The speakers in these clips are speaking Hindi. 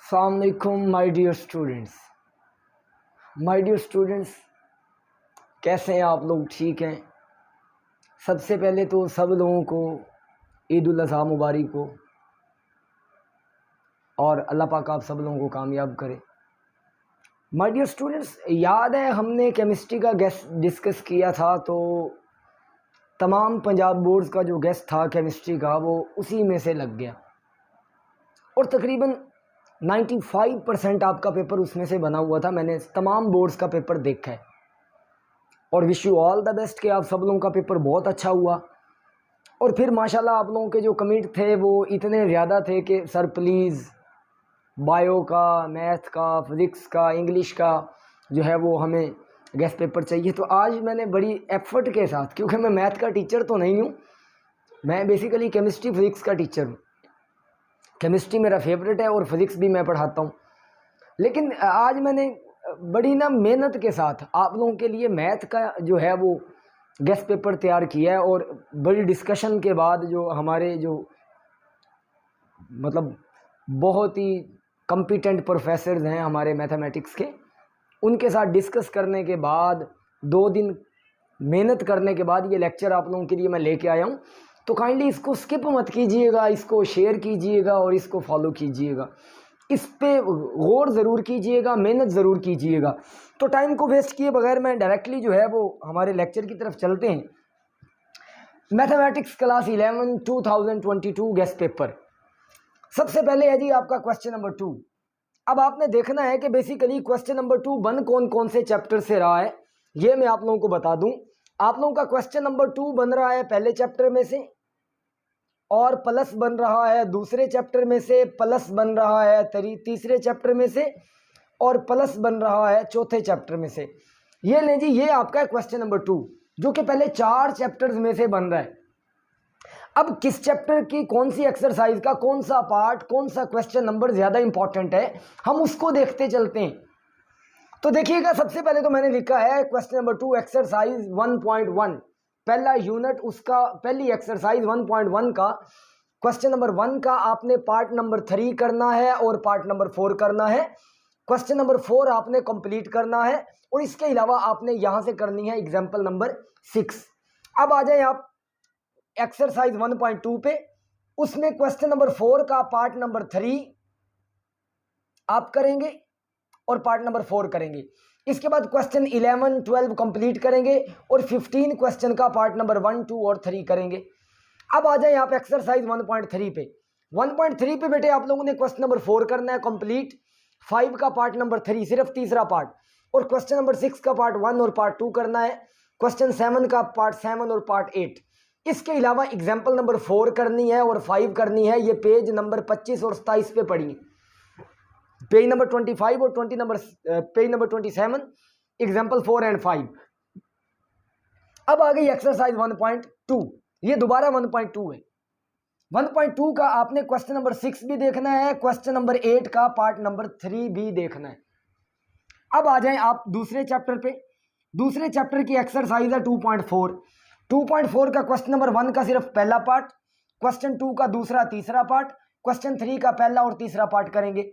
अस्सलामुअलैकुम माय डियर स्टूडेंट्स, कैसे हैं आप लोग? ठीक हैं। सबसे पहले तो सब लोगों को ईद उल अज़हा मुबारक हो और अल्लाह पाक आप सब लोगों को कामयाब करे। माय डियर स्टूडेंट्स, याद है हमने केमिस्ट्री का गेस्ट डिस्कस किया था, तो तमाम पंजाब बोर्ड्स का जो गेस्ट था केमिस्ट्री का वो उसी में से लग गया और तकरीबन 95% आपका पेपर उसमें से बना हुआ था। मैंने तमाम बोर्ड्स का पेपर देखा है और wish you all the best कि आप सब लोगों का पेपर बहुत अच्छा हुआ। और फिर माशाल्लाह आप लोगों के जो कमेंट थे वो इतने ज़्यादा थे कि सर प्लीज़ बायो का, मैथ का, फिज़िक्स का, इंग्लिश का जो है वो हमें गेस्ट पेपर चाहिए। तो आज मैंने बड़ी एफर्ट के साथ, क्योंकि मैं मैथ का टीचर तो नहीं हूँ, मैं बेसिकली केमिस्ट्री फिज़िक्स का टीचर हूँ। केमिस्ट्री मेरा फेवरेट है और फिज़िक्स भी मैं पढ़ाता हूँ, लेकिन आज मैंने बड़ी मेहनत के साथ आप लोगों के लिए मैथ का जो है वो गेस्ट पेपर तैयार किया है। और बड़ी डिस्कशन के बाद जो हमारे जो मतलब बहुत ही कॉम्पिटेंट प्रोफेसर्स हैं हमारे मैथमेटिक्स के, उनके साथ डिस्कस करने के बाद 2 दिन मेहनत करने के बाद ये लेक्चर आप लोगों के लिए मैं लेके आया हूँ। तो काइंडली इसको स्किप मत कीजिएगा, इसको शेयर कीजिएगा और इसको फॉलो कीजिएगा। इस पे गौर ज़रूर कीजिएगा, मेहनत ज़रूर कीजिएगा। तो टाइम को वेस्ट किए बगैर मैं डायरेक्टली जो है वो हमारे लेक्चर की तरफ चलते हैं। Mathematics class 11 2022 guest paper. सबसे पहले है जी आपका क्वेश्चन नंबर 2। अब आपने देखना है कि बेसिकली क्वेश्चन नंबर 2 बन कौन कौन से चैप्टर से रहा है, ये मैं आप लोगों को बता दूं। आप लोगों का क्वेश्चन नंबर 2 बन रहा है पहले चैप्टर में से, और प्लस बन रहा है दूसरे चैप्टर में से, प्लस बन रहा है तीसरे चैप्टर में से, और प्लस बन रहा है चौथे चैप्टर में से। ये लें जी, ये आपका क्वेश्चन नंबर 2 जो कि पहले 4 चैप्टर्स में से बन रहा है। अब किस चैप्टर की कौन सी एक्सरसाइज का कौन सा पार्ट, कौन सा क्वेश्चन नंबर ज़्यादा इंपॉर्टेंट है, हम उसको देखते चलते हैं। तो देखिएगा, सबसे पहले तो मैंने लिखा है क्वेश्चन नंबर 2 एक्सरसाइज 1.1, पहला यूनिट उसका, पहली एक्सरसाइज 1.1 का क्वेश्चन नंबर 1 का आपने पार्ट नंबर 3 करना है और पार्ट नंबर 4 करना है। क्वेश्चन नंबर 4 आपने कंप्लीट करना है और इसके अलावा आपने यहां से करनी है एग्जाम्पल नंबर 6। अब आ जाए आप एक्सरसाइज 1.2 पे, उसमें क्वेश्चन नंबर 4 का पार्ट नंबर 3 आप करेंगे और पार्ट नंबर 4 करेंगे। इसके बाद क्वेश्चन 11, 12 कंप्लीट करेंगे और 15 क्वेश्चन का पार्ट नंबर 1, 2 और 3 करेंगे। अब आ जाए आप एक्सरसाइज 1.3 पे। 1.3 पे बेटे आप लोगों ने क्वेश्चन नंबर 4 करना है कंप्लीट, 5 का पार्ट नंबर 3 सिर्फ तीसरा पार्ट, और क्वेश्चन नंबर 6 का पार्ट 1 और पार्ट 2 करना है, क्वेश्चन 7 का पार्ट 7 और पार्ट 8। इसके अलावा एग्जाम्पल नंबर 4 करनी है और 5 करनी है। ये पेज नंबर 25 और 27 पे पढ़िए, पेज नंबर 25 और पेज नंबर 27, एग्जाम्पल 4 एंड 5। अब आ गई एक्सरसाइज 1.2, ये दोबारा 1.2 है। 1.2 का आपने क्वेश्चन नंबर 6 भी देखना है, क्वेश्चन नंबर 8 का पार्ट नंबर 3 भी देखना है। अब आ जाएं आप दूसरे चैप्टर पे। दूसरे चैप्टर की एक्सरसाइज है 2.4। 2.4 का क्वेश्चन नंबर 1 का सिर्फ पहला पार्ट, क्वेश्चन 2 का दूसरा तीसरा पार्ट, क्वेश्चन 3 का पहला और तीसरा पार्ट करेंगे।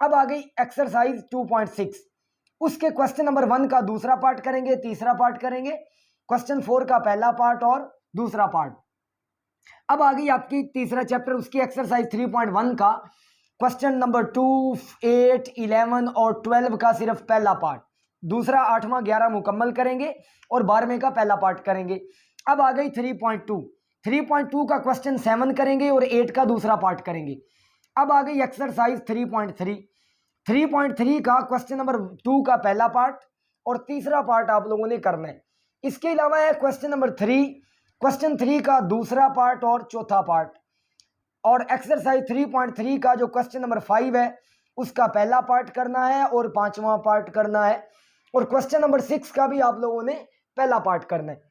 अब आ गई एक्सरसाइज 2.6, उसके क्वेश्चन नंबर 1 का दूसरा पार्ट करेंगे, तीसरा पार्ट करेंगे, क्वेश्चन 4 का पहला पार्ट और दूसरा पार्ट। अब आ गई आपकी तीसरा चैप्टर, उसकी एक्सरसाइज 3.1 का क्वेश्चन नंबर 2, 8, 11 और 12 का सिर्फ पहला पार्ट, दूसरा 8वां 11 मुकम्मल करेंगे और 12वें का पहला पार्ट करेंगे। अब आ गई 3.2। 3.2 का क्वेश्चन 7 करेंगे और 8 का दूसरा पार्ट करेंगे। अब आ गई एक्सरसाइज 3.3। 3.3 का क्वेश्चन नंबर 2 का पहला पार्ट और तीसरा पार्ट आप लोगों ने करना है। इसके अलावा है क्वेश्चन नंबर 3, क्वेश्चन 3 का दूसरा पार्ट और चौथा पार्ट, और एक्सरसाइज 3.3 का जो क्वेश्चन नंबर 5 है उसका पहला पार्ट करना है और 5वां पार्ट करना है, और क्वेश्चन नंबर 6 का भी आप लोगों ने पहला पार्ट करना है।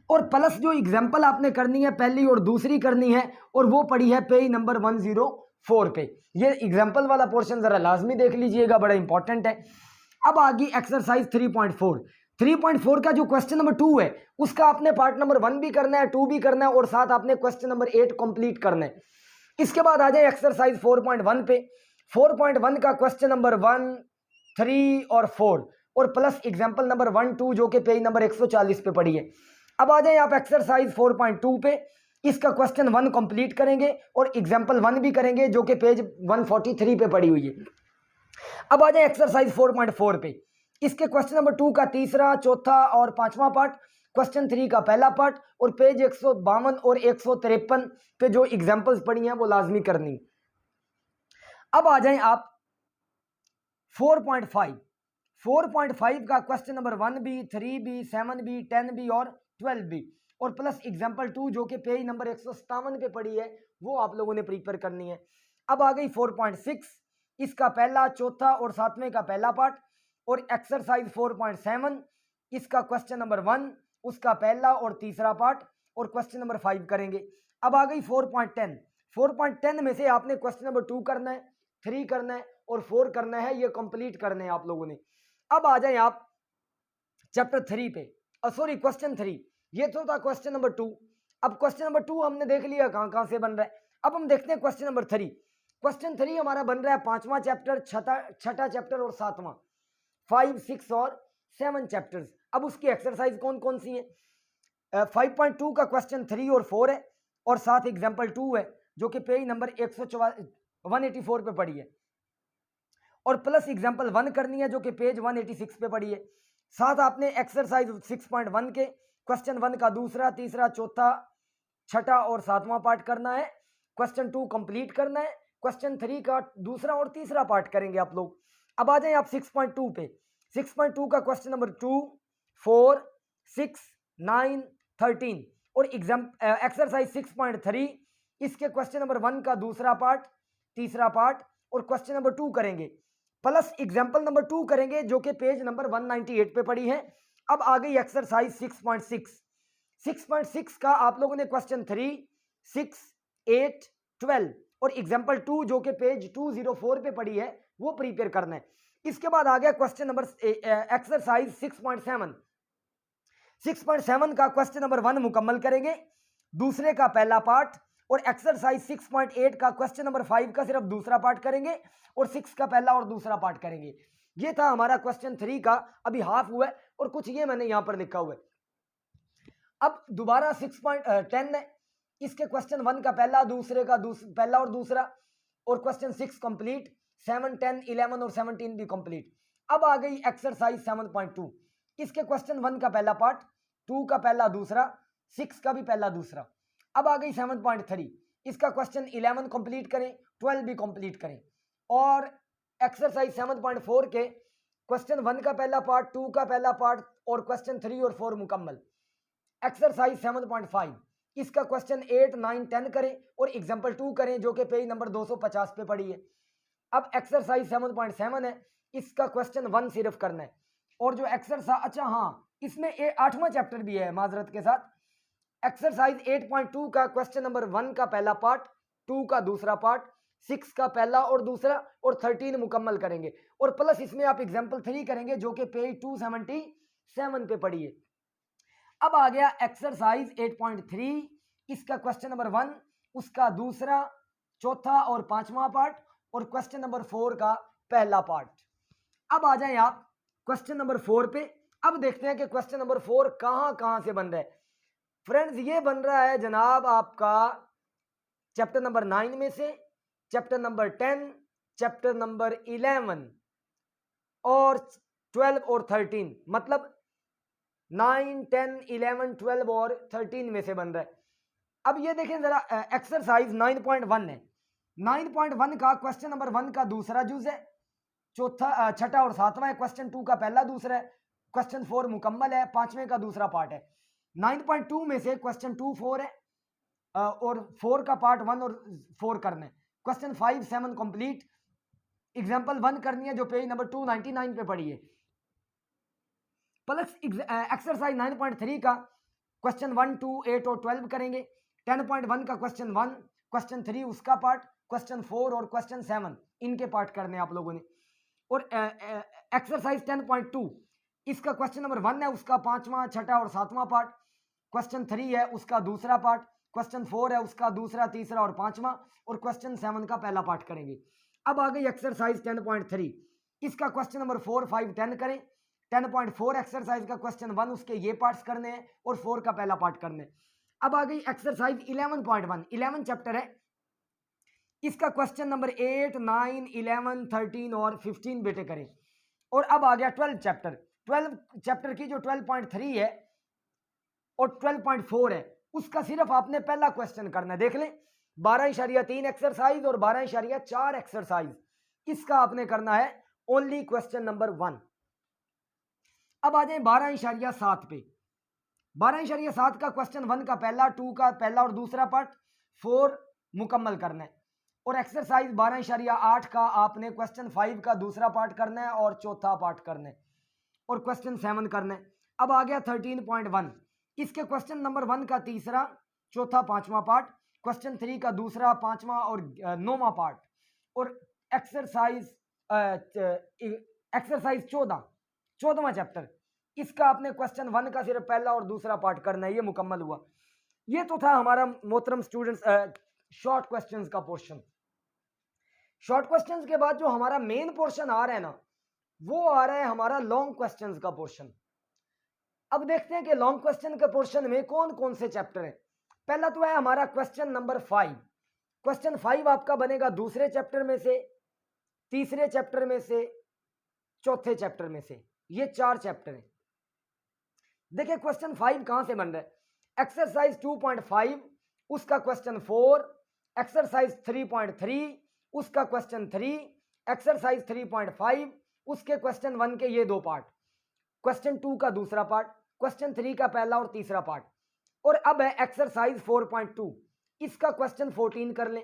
और प्लस जो एग्जाम्पल आपने करनी है पहली और दूसरी करनी है, और वो पड़ी है पेज नंबर 104 पे। ये एग्जाम्पल वाला पोर्शन जरा लाजमी देख लीजिएगा, बड़ा इंपॉर्टेंट है। अब आ गई एक्सरसाइज 3.4। 3.4 का जो क्वेश्चन नंबर 2 है उसका आपने पार्ट नंबर 1 भी करना है, 2 भी करना है, और साथ आपने क्वेश्चन नंबर 8 कंप्लीट करना है। इसके बाद आ जाए एक्सरसाइज 4.1 पे। 4.1 का क्वेश्चन नंबर 1, 3 और 4 और प्लस एग्जाम्पल नंबर 1, 2 जो कि पेज नंबर 140 पे पड़ी है। अब आ जाए आप एक्सरसाइज 4.2 पे, इसका क्वेश्चन 1 कंप्लीट करेंगे और एग्जाम्पल 1 भी करेंगे जो कि पेज 143 पे पड़ी हुई है। अब आ जाए एक्सरसाइज 4.4 पे, इसके क्वेश्चन नंबर 2 का तीसरा, चौथा और पांचवा पार्ट, क्वेश्चन 3 का पहला पार्ट और पेज 152 और 153 पे जो एग्जाम्पल्स पड़ी हैं वो लाजमी करनी। अब आ जाएं आप 4.5 का question number 1B, 3B, 7B, 10B और 12B और प्लस एग्जाम्पल 2 जो कि पेज नंबर 157 पे पड़ी है वो आप लोगों ने प्रिपेयर करनी है। अब आ गई 4.6, इसका पहला, चौथा और सातवें का पहला पार्ट और एक्सरसाइज 4.7, इसका क्वेश्चन नंबर 1, उसका पहला और तीसरा पार्ट और क्वेश्चन नंबर 5 करेंगे। अब आ गई 4.10, 4.10 में से आपने क्वेश्चन नंबर 2 करना है, 3 करना है और 4 करना है, ये कंप्लीट करने हैं आप लोगों ने। अब आ जाए आप चैप्टर 3 पे, सॉरी क्वेश्चन 3, ये तो था क्वेश्चन नंबर 2। अब क्वेश्चन नंबर 2 हमने देख लिया कहां कहां से बन रहा है। अब हम देखते हैं क्वेश्चन नंबर 3। क्वेश्चन 3 हमारा बन रहा है 5वां चैप्टर, छठा चैप्टर और 7वां, 5, 6 और 7 चैप्टर्स। अब उसकी एक्सरसाइज कौन कौन सी है? 5.2 का क्वेश्चन 3 और 4 है और साथ एग्जाम्पल 2 है जो कि पेज नंबर 184 पे पड़ी है और प्लस एग्जाम्पल 1 करनी है जो कि पेज 186 पे पड़ी है। साथ आपने एक्सरसाइज 6.1 के क्वेश्चन 1 का दूसरा, तीसरा, चौथा, छठा और सातवां पार्ट करना है, क्वेश्चन 2 कंप्लीट करना है, क्वेश्चन 3 का दूसरा और तीसरा पार्ट करेंगे आप लोग। अब आ जाए आप 6.2 पे, 6.2 का क्वेश्चन नंबर 2, 4, 6, 9, 13 और एक्सरसाइज 6.3, इसके क्वेश्चन नंबर 1 का दूसरा पार्ट, तीसरा पार्ट और क्वेश्चन नंबर 2 करेंगे, प्लस एग्जाम्पल नंबर 2 करेंगे जो कि पेज नंबर 198 पे पड़ी है। अब आ गई एक्सरसाइज 6.6, 6.6 का आप लोगों ने क्वेश्चन 3, 6, 8, 12 और एग्जाम्पल 2 जो कि पेज 204 पे पड़ी है वो प्रिपेयर करना है। इसके बाद आ गया क्वेश्चन नंबर एक्सरसाइज 6.7, 6.7 का क्वेश्चन नंबर 1 मुकम्मल करेंगे, दूसरे का पहला पार्ट और एक्सरसाइज 6.8 का क्वेश्चन नंबर 5 का सिर्फ दूसरा पार्ट करेंगे और 6 का पहला और दूसरा पार्ट करेंगे। ये था हमारा क्वेश्चन 3 का, अभी हाफ हुआ है और कुछ ये मैंने यहां पर लिखा हुआ है। अब दोबारा 6.10 है, इसके क्वेश्चन 1 का पहला, दूसरे का पहला और दूसरा और क्वेश्चन 6 कंप्लीट, 7, 10, 11 और 17 भी कंप्लीट। अब आ गई एक्सरसाइज 7.2, इसके क्वेश्चन 1 का पहला पार्ट, 2 का पहला दूसरा, 6 का भी पहला दूसरा। अब आ गई 7.3, इसका क्वेश्चन 11 कंप्लीट करें, 12 भी कंप्लीट करें और एक्सरसाइज 7.4 के क्वेश्चन 1 का पहला पार्ट, 2 का पहला पार्ट और क्वेश्चन 3 और 4 मुकम्मल। एक्सरसाइज 7.5, इसका क्वेश्चन 8, 9, 10 करें और एग्जाम्पल 2 करें जो कि पेज नंबर 250 पे पड़ी है। अब एक्सरसाइज 7.7 है, इसका क्वेश्चन 1 सिर्फ करना है और जो एक्सरसाइज, अच्छा हाँ इसमें 8वां चैप्टर भी है माजरत के साथ। एक्सरसाइज 8.2 का क्वेश्चन नंबर 1 का पहला पार्ट, 2 का दूसरा पार्ट, 6 का पहला और दूसरा और 13 मुकम्मल करेंगे और प्लस इसमें आप एग्जाम्पल 3 करेंगे जो कि पेज 277 पे पड़ी है। अब आ गया एक्सरसाइज 8.3, इसका क्वेश्चन नंबर 1, उसका दूसरा, चौथा और पांचवा पार्ट और क्वेश्चन नंबर 4 का पहला पार्ट। अब आ जाएं आप क्वेश्चन नंबर 4 पे। अब देखते हैं कि क्वेश्चन नंबर 4 कहां से बन रहा है। फ्रेंड्स ये बन रहा है जनाब आपका चैप्टर नंबर 9 में से, चैप्टर नंबर 10, चैप्टर नंबर 11 और 12 और 13, मतलब 9, 10, 11, 12 और 13 में से बन रहा है। अब ये देखें जरा, एक्सरसाइज 9.1 है, 9.1 का क्वेश्चन नंबर 1 का दूसरा जुज है, चौथा, छठा और सातवां है, क्वेश्चन 2 का पहला दूसरा है, क्वेश्चन 4 मुकम्मल है, पांचवें का दूसरा पार्ट है। 9.2 में से क्वेश्चन 2, 4 है और 4 का पार्ट 1 और 4 करना है, क्वेश्चन 5, 7 कंप्लीट, एग्जाम्पल 1 करनी है जो पेज नंबर 299 पे पड़ी है। प्लस एक्सरसाइज 9.3 का क्वेश्चन 1, 2, 8 और 12 करेंगे, 10.1 का क्वेश्चन 1, क्वेश्चन 3 उसका पार्ट, क्वेश्चन 4 और क्वेश्चन 7 इनके पार्ट करने हैं आप लोगों ने। और एक्सरसाइज 10.2, इसका क्वेश्चन नंबर 1 है, उसका पांचवा, छठा और सातवां पार्ट, क्वेश्चन 3 है उसका दूसरा पार्ट, क्वेश्चन 4 है उसका दूसरा, तीसरा और पांचवा और क्वेश्चन 7 का पहला पार्ट करेंगे। अब आ गई एक्सरसाइज 10.3, इसका क्वेश्चन नंबर 4, 5, 10 करें। 10.4 एक्सरसाइज का क्वेश्चन 1 उसके ये पार्ट्स करने हैं और 4 का पहला पार्ट करने हैं। अब आ गई एक्सरसाइज 11.1, 11 चैप्टर है, इसका क्वेश्चन नंबर 8, 9, 11, 13 और 15 बेटे करें। और अब आ गया 12 चैप्टर, 12 चैप्टर की जो 12.3 है और 12.4 है उसका सिर्फ आपने पहला क्वेश्चन करना है। देख लें 12.3 एक्सरसाइज और 12.4 एक्सरसाइज, इसका आपने करना है ओनली क्वेश्चन नंबर 1। अब आ जाए 12.7 पे। 12.7 का क्वेश्चन 1 का पहला, 2 का पहला और दूसरा पार्ट, 4 मुकम्मल करना है। और एक्सरसाइज 12.8 का आपने क्वेश्चन 5 का दूसरा पार्ट करना है और चौथा पार्ट करना है और क्वेश्चन 7 करना है। अब आ गया 13.1, इसके क्वेश्चन नंबर 1 का तीसरा, चौथा, पांचवा पार्ट, क्वेश्चन 3 का दूसरा, पांचवा और 9वां पार्ट और एक्सरसाइज 14वां चैप्टर, इसका आपने क्वेश्चन 1 का सिर्फ पहला और दूसरा पार्ट करना है। ये मुकम्मल हुआ। ये तो था हमारा मोहतरम स्टूडेंट्स शॉर्ट क्वेश्चंस का पोर्शन। शॉर्ट क्वेश्चंस के बाद जो हमारा मेन पोर्शन आ रहा है ना, वो आ रहा है हमारा लॉन्ग क्वेश्चंस का पोर्शन। अब देखते हैं कि लॉन्ग क्वेश्चन के पोर्शन में कौन कौन से चैप्टर हैं। पहला तो है हमारा क्वेश्चन नंबर 5। क्वेश्चन 5 आपका बनेगा दूसरे चैप्टर में से, तीसरे चैप्टर में से, चौथे चैप्टर में से। ये 4 चैप्टर हैं। देखिए क्वेश्चन 5 कहां से बन रहा है। एक्सरसाइज 2.5 उसका क्वेश्चन 4, एक्सरसाइज 3.3 उसका क्वेश्चन 3, एक्सरसाइज 3.5 उसके क्वेश्चन 1 के ये 2 पार्ट, क्वेश्चन 2 का दूसरा पार्ट, क्वेश्चन 3 का पहला और तीसरा पार्ट। और अब है एक्सरसाइज 4.2, इसका क्वेश्चन 14 कर लें।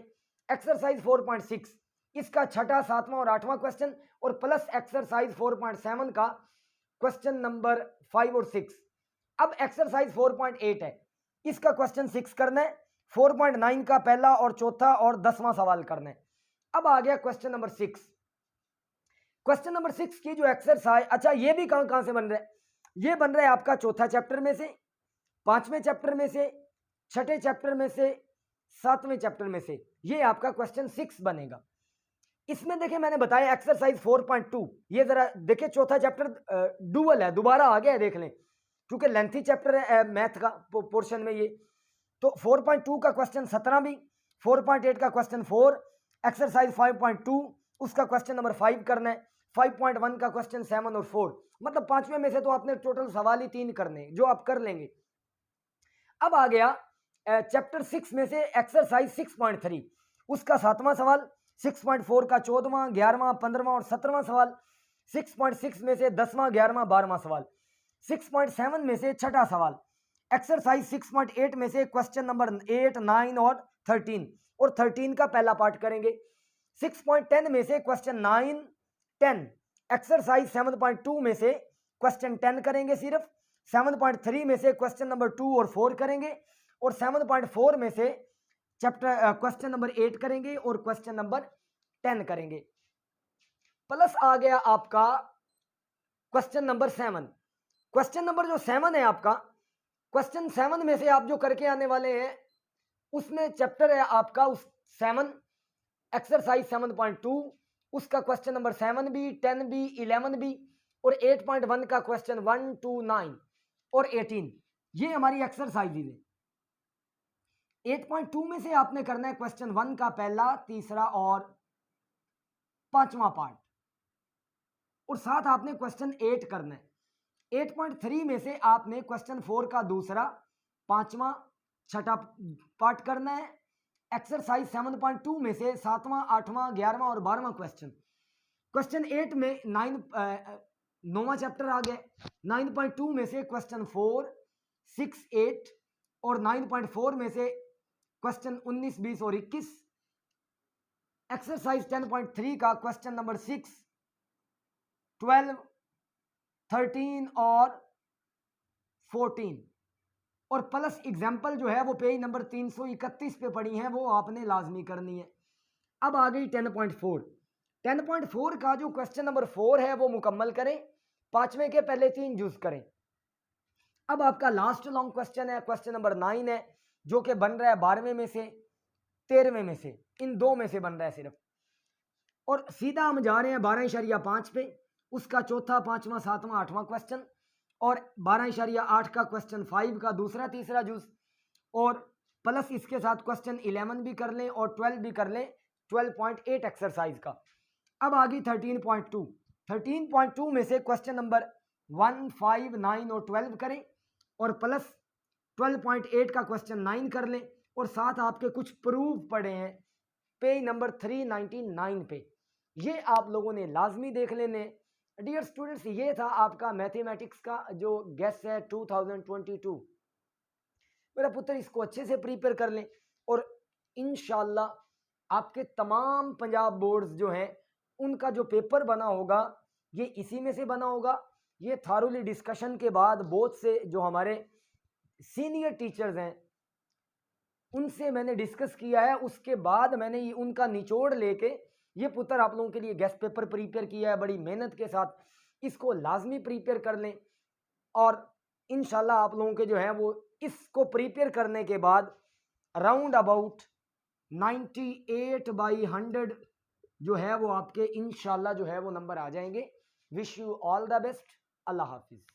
एक्सरसाइज 4.6 इसका छठा, सातवां और आठवां क्वेश्चन और प्लस एक्सरसाइज 4.7 का क्वेश्चन नंबर 5 और 6। अब एक्सरसाइज 4.8 है, इसका क्वेश्चन 6 करना है, 4.9 का पहला और चौथा और 10वां सवाल करना है। अब आ गया क्वेश्चन नंबर 6। क्वेश्चन नंबर 6 की जो एक्सरसाइज, अच्छा ये भी कहां से बन रहा है, ये बन रहा है आपका चौथा चैप्टर में से, पांचवें चैप्टर में से, छठे चैप्टर में से, सातवें चैप्टर में से। ये आपका क्वेश्चन 6 बनेगा। इसमें देखिए मैंने बताया एक्सरसाइज 4.2, ये जरा देखिए चौथा चैप्टर डुअल है, दोबारा आ गया है, देख लें, क्योंकि लेंथी चैप्टर है मैथ का पोर्शन में ये। तो 4.2 का क्वेश्चन 17 भी, 4.8 का क्वेश्चन 4, एक्सरसाइज 5.2 उसका क्वेश्चन नंबर 5 करना है, 5.1 का क्वेश्चन 7 और 4। मतलब पांचवें में से तो आपने टोटल सवाल ही 3 करने जो आप कर लेंगे। अब आ गया चैप्टर 6 में से एक्सरसाइज 6.3 उसका 7वां सवाल, 6.4 का 14वां, 11वां, 15वां और 17वां सवाल, 6.6 में से 10वां, 11वां, 12वां सवाल, 6.7 में से छठा सवाल, एक्सरसाइज 6.8 में से क्वेश्चन नंबर 8, 9 और 13 और 13 का पहला पार्ट करेंगे। 6.10 में से क्वेश्चन 9, 10, एक्सरसाइज 7.2 में से क्वेश्चन 10 करेंगे सिर्फ, 7.3 में से क्वेश्चन नंबर 2 और 4 करेंगे और 7.4 में से चैप्टर क्वेश्चन नंबर 8 करेंगे और क्वेश्चन नंबर 10 करेंगे। प्लस आ गया आपका क्वेश्चन नंबर 7। क्वेश्चन नंबर जो 7 है आपका, क्वेश्चन 7 में से आप जो करके आने वाले हैं उसमें चैप्टर है आपका 7, एक्सरसाइज 7.2 उसका क्वेश्चन नंबर 7 भी, 10 भी, 11 भी और 8.1 का क्वेश्चन 1, 2, 9 और 18। ये हमारी एक्सरसाइज है। 8.2 में से आपने करना है क्वेश्चन 1 का पहला, तीसरा और पांचवा पार्ट और साथ आपने क्वेश्चन 8 करना है। 8.3 में से आपने क्वेश्चन 4 का दूसरा, पांचवा, छठा पार्ट करना है। एक्सरसाइज 7.2 में से 7वां, 8वां, 11वां और 12वां क्वेश्चन। क्वेश्चन 8 में 9वां चैप्टर आ गया। 9.2 में से क्वेश्चन 4, 6, 8 और 9.4 में से क्वेश्चन 19, 20 और 21। एक्सरसाइज 10.3 का क्वेश्चन नंबर 6, 12, 13 और 14 और प्लस एग्जाम्पल जो है वो पेज नंबर 331 पे पड़ी है, वो आपने लाजमी करनी है। अब आ गई 10.4। 10.4 का जो क्वेश्चन नंबर 4 है वो मुकम्मल करें, पांचवें के पहले 3 यूज करें। अब आपका लास्ट लॉन्ग क्वेश्चन है, क्वेश्चन नंबर 9 है, जो कि बन रहा है 12वें में से, 13वें में से, इन 2 में से बन रहा है सिर्फ। और सीधा हम जा रहे हैं 12.5 पे, उसका चौथा, पांचवा, सातवां, आठवां क्वेश्चन, और 12.8 का क्वेश्चन 5 का दूसरा तीसरा जूस, और प्लस इसके साथ क्वेश्चन 11 भी कर लें और 12 भी कर लें 12.8 एक्सरसाइज का। अब आ गई 13.2। 13.2 में से क्वेश्चन नंबर 1, 5, 9 और 12 करें, और प्लस 12.8 का क्वेश्चन 9 कर लें, और साथ आपके कुछ प्रूफ पड़े हैं पेज नंबर 399 पे, ये आप लोगों ने लाजमी देख लेने। डियर स्टूडेंट्स, ये था आपका मैथमेटिक्स का जो गेस्ट है 2022। मेरा पुत्र इसको अच्छे से प्रिपेयर कर लें, और इंशाल्लाह आपके तमाम पंजाब बोर्ड्स जो हैं उनका जो पेपर बना होगा ये इसी में से बना होगा। ये थारोली डिस्कशन के बाद बहुत से जो हमारे सीनियर टीचर्स हैं उनसे मैंने डिस्कस किया है, उसके बाद मैंने ये उनका निचोड़ लेके ये पुत्र आप लोगों के लिए गेस्ट पेपर प्रिपेयर किया है बड़ी मेहनत के साथ। इसको लाजमी प्रिपेयर कर लें, और इंशाल्लाह आप लोगों के जो है वो इसको प्रिपेयर करने के बाद राउंड अबाउट 98/100 जो है वो आपके इंशाल्लाह जो है वो नंबर आ जाएंगे। Wish you all the best. Allah हाफिज़।